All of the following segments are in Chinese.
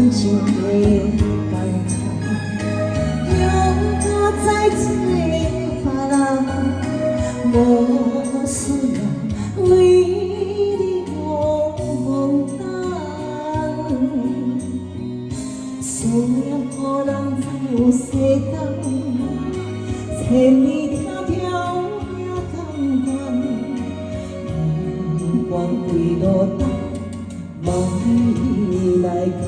感情的感慨，又我在做别人，无需要为你茫茫等。思念予人走西东，千里迢迢也甘愿，不管归路东，望你来看。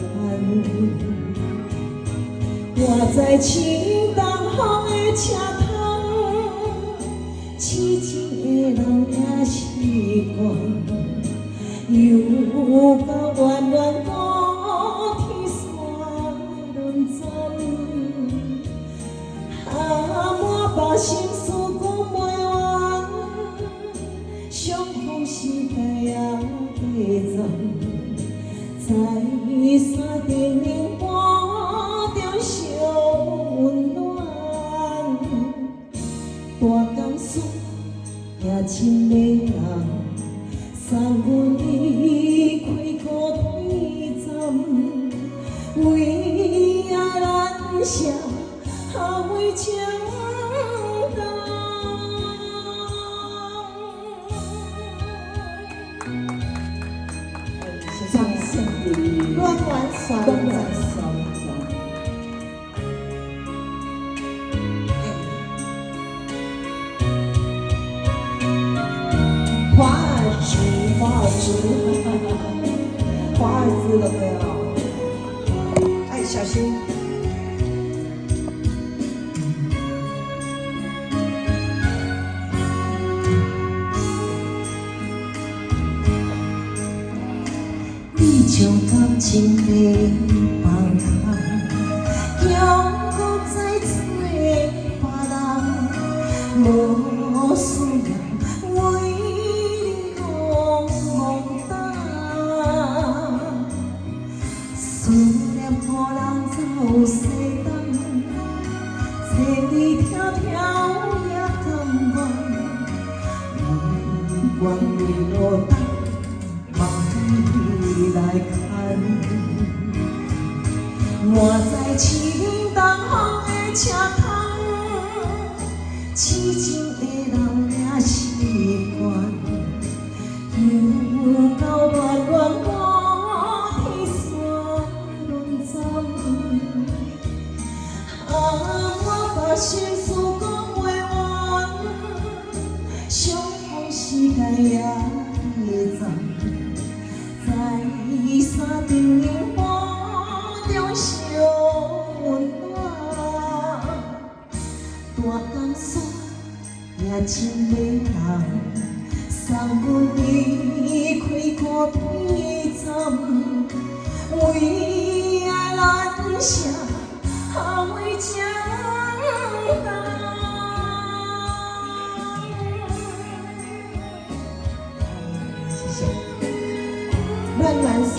我在青东风的车窗，痴情的人也习惯，又到远远高天山论针，满腹心事讲袂完，相逢时代也短暂，在山顶冷半点小温暖，大江水也深迷人，送阮离开孤僻站，为爱咱写下每情动。唱胜利，暖暖酸暖暖酸酸。华尔兹，华尔兹，华尔兹了没有？哎，小心。你将感情的放开，叫我再做别人，无需要为你茫茫等。思念予人走西东，千里迢迢也甘愿，不管归路东。望你来看，我在青东风的车窗，痴情的人也习惯，又到远远高天山论针，我把心事讲袂完，相逢时代也短暂。在山顶冷半点小温暖，大江山也真迷人，送阮离开孤僻站，为爱咱写下每情动。谢谢。暖暖酸